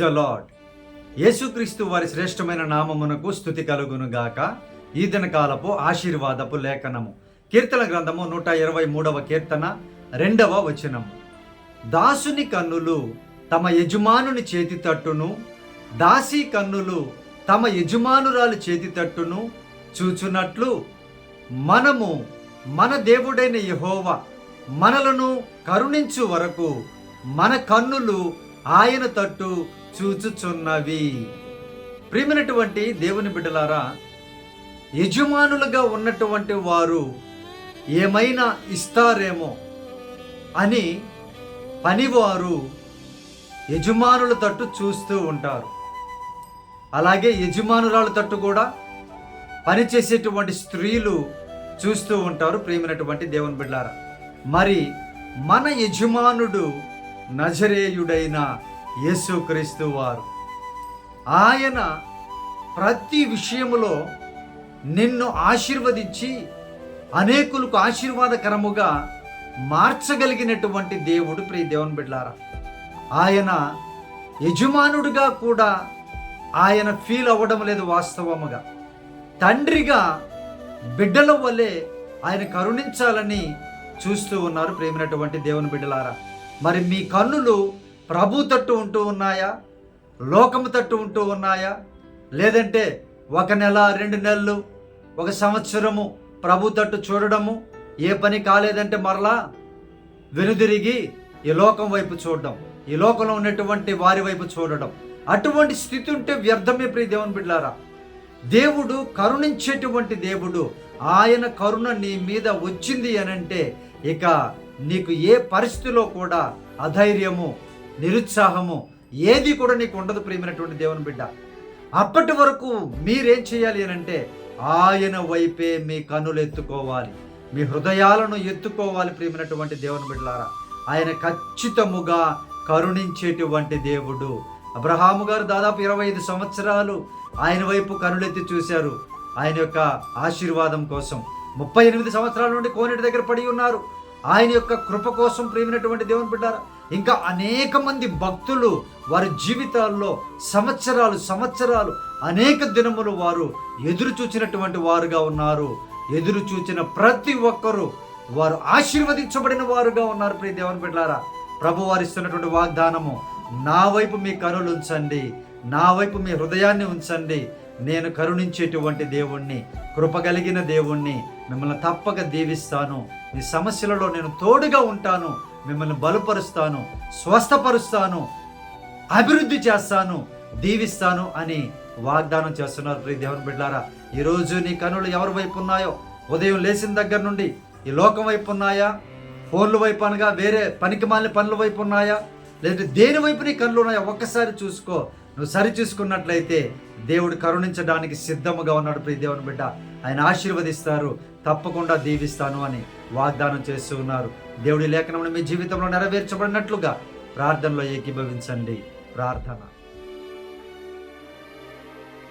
The lord. యేసుక్రీస్తు వారి శ్రేష్టమైన నామమునకు స్తుతి కలుగును గాక. ఈ దినకాలపు ఆశీర్వాదపు లేఖనము కీర్తన గ్రంథము 123వ కీర్తన 2వ వచనము. దాసుని కన్నులు తమ యజమానుని చేతి తట్టును, దాసి కన్నులు తమ యజమానురాలు చేతి తట్టును చూచున్నట్లు మనము మన దేవుడైన యెహోవా మనలను కరుణించు వరకు మన కన్నులు ఆయన తట్టు చూచుచున్నవి. ప్రియమైనటువంటి దేవుని బిడ్డలారా, యజమానులుగా ఉన్నటువంటి వారు ఏమైనా ఇస్తారేమో అని పనివారు యజమానుల తట్టు చూస్తూ ఉంటారు. అలాగే యజమానురాల తట్టు కూడా పనిచేసేటువంటి స్త్రీలు చూస్తూ ఉంటారు. ప్రియమైనటువంటి దేవుని బిడ్డలారా, మరి మన యజమానుడు నజరేయుడైన యేసుక్రీస్తు వారు. ఆయన ప్రతి విషయములో నిన్ను ఆశీర్వదించి అనేకులకు ఆశీర్వాదకరముగా మార్చగలిగినటువంటి దేవుడు. ప్రియ దేవుని బిడ్డలారా, ఆయన యజమానుడిగా కూడా ఆయన ఫీల్ అవ్వడం లేదు. వాస్తవముగా తండ్రిగా బిడ్డల వలె ఆయన కరుణించాలని చూస్తూ ఉన్నారు. ప్రేమైనటువంటి దేవుని బిడ్డలారా, మరి మీ కన్నులు ప్రభు తట్టు ఉంటూ ఉన్నాయా, లోకము తట్టు ఉంటూ ఉన్నాయా? లేదంటే 1 నెల 2 నెలలు 1 సంవత్సరము ప్రభు తట్టు చూడడము, ఏ పని కాలేదంటే మరలా వెనుదిరిగి ఈ లోకం వైపు చూడడం, ఈ లోకంలో ఉన్నటువంటి వారి వైపు చూడడం, అటువంటి స్థితి ఉంటే వ్యర్థమే. ప్రియ దేవుని బిడ్డలారా, దేవుడు కరుణించేటువంటి దేవుడు. ఆయన కరుణ నీ మీద వచ్చింది అనంటే ఇక నీకు ఏ పరిస్థితిలో కూడా అధైర్యము, నిరుత్సాహము ఏది కూడా నీకు ఉండదు. ప్రియమైనటువంటి దేవుని బిడ్డ, అప్పటి వరకు మీరేం చేయాలి అనంటే ఆయన వైపే మీ కన్నులు ఎత్తుకోవాలి, మీ హృదయాలను ఎత్తుకోవాలి. ప్రియమైనటువంటి దేవుని బిడ్డలారా, ఆయన ఖచ్చితముగా కరుణించేటువంటి దేవుడు. అబ్రహాము గారు దాదాపు 25 సంవత్సరాలు ఆయన వైపు కనులెత్తి చూశారు ఆయన యొక్క ఆశీర్వాదం కోసం. 38 సంవత్సరాల నుండి కోనేటి దగ్గర పడి ఉన్నారు ఆయన యొక్క కృప కోసం. ప్రియమైనటువంటి దేవుని బిడ్డారా, ఇంకా అనేక మంది భక్తులు వారి జీవితాల్లో సంవత్సరాలు అనేక దినములు వారు ఎదురు చూచినటువంటి వారుగా ఉన్నారు. ఎదురు చూచిన ప్రతి ఒక్కరూ వారు ఆశీర్వదించబడిన వారుగా ఉన్నారు. ప్రియ దేవుని బిడ్డలారా, ప్రభు వారు ఇస్తున్నటువంటి వాగ్దానము, నా వైపు మీ కనులు ఉంచండి, నా వైపు మీ హృదయాన్ని ఉంచండి, నేను కరుణించేటువంటి దేవుణ్ణి, కృప కలిగిన దేవుణ్ణి, మిమ్మల్ని తప్పక దీవిస్తాను, మీ సమస్యలలో నేను తోడుగా ఉంటాను, మిమ్మల్ని బలపరుస్తాను, స్వస్థపరుస్తాను, అభివృద్ధి చేస్తాను, దీవిస్తాను అని వాగ్దానం చేస్తున్నారు. ప్రియ దేవుని బిడ్డలారా, ఈరోజు నీ కనులు ఎవరి వైపు ఉన్నాయో, ఉదయం లేచిన దగ్గర నుండి ఈ లోకం వైపు ఉన్నాయా, ఫోన్ల వైపు అనగా వేరే పనికి మాలిన పనుల వైపు ఉన్నాయా, లేదంటే దేని వైపు నీ కళ్ళు ఉన్నాయా? ఒక్కసారి చూసుకో. నువ్వు సరి చూసుకున్నట్లయితే దేవుడు కరుణించడానికి సిద్ధముగా ఉన్నాడు. ప్రియ దేవుని బిడ్డ, ఆయన ఆశీర్వదిస్తారు, తప్పకుండా దీవిస్తాను అని వాగ్దానం చేస్తూ ఉన్నారు. దేవుడి లేఖనమును మీ జీవితంలో నెరవేర్చబడినట్లుగా ప్రార్థనలో ఏకీభవించండి. ప్రార్థన.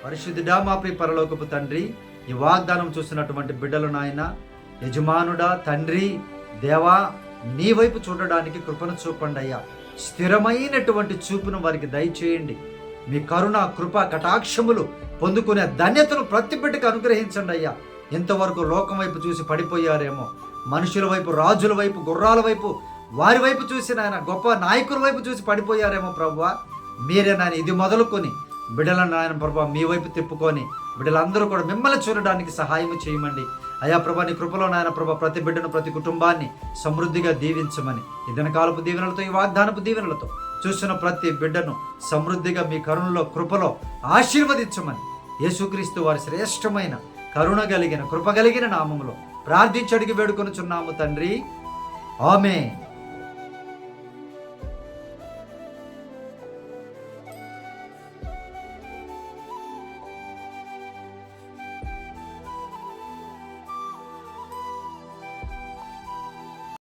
పరిశుద్ధుడా, మా ప్రియ పరలోకపు తండ్రి, ఈ వాగ్దానం చూసినటువంటి బిడ్డలు నాయన, యజమానుడా, తండ్రి, దేవా, నీ వైపు చూడడానికి కృపను చూపండి అయ్యా. స్థిరమైనటువంటి చూపును వారికి దయచేయండి. మీ కరుణ, కృప, కటాక్షములు పొందుకునే ధన్యతను ప్రతి బిడ్డకు అనుగ్రహించండి అయ్యా. ఇంతవరకు లోకం వైపు చూసి పడిపోయారేమో, మనుషుల వైపు, రాజుల వైపు, గుర్రాల వైపు, వారి వైపు చూసి నాయన గొప్ప నాయకుల వైపు చూసి పడిపోయారేమో ప్రభువా. మీరే నాయన ఇది మొదలుకొని బిడ్డలను నాయన ప్రభా మీ వైపు తిప్పుకొని బిడ్డలందరూ కూడా మిమ్మల్ని చూడడానికి సహాయం చేయమండి అయా ప్రభా. నీ కృపలో నాయన ప్రభా ప్రతి బిడ్డను, ప్రతి కుటుంబాన్ని సమృద్ధిగా దీవించమని ఈ దినకాలపు దీవెనలతో, ఈ వాగ్దానపు దీవెనలతో చూస్తున్న ప్రతి బిడ్డను సమృద్ధిగా మీ కరుణలో, కృపలో ఆశీర్వదించమని యేసుక్రీస్తు వారి శ్రేష్టమైన కరుణ కలిగిన, కృప కలిగిన నామములో ప్రార్థించి అడిగి వేడుకొనుచున్నాము తండ్రి. ఆమేన్.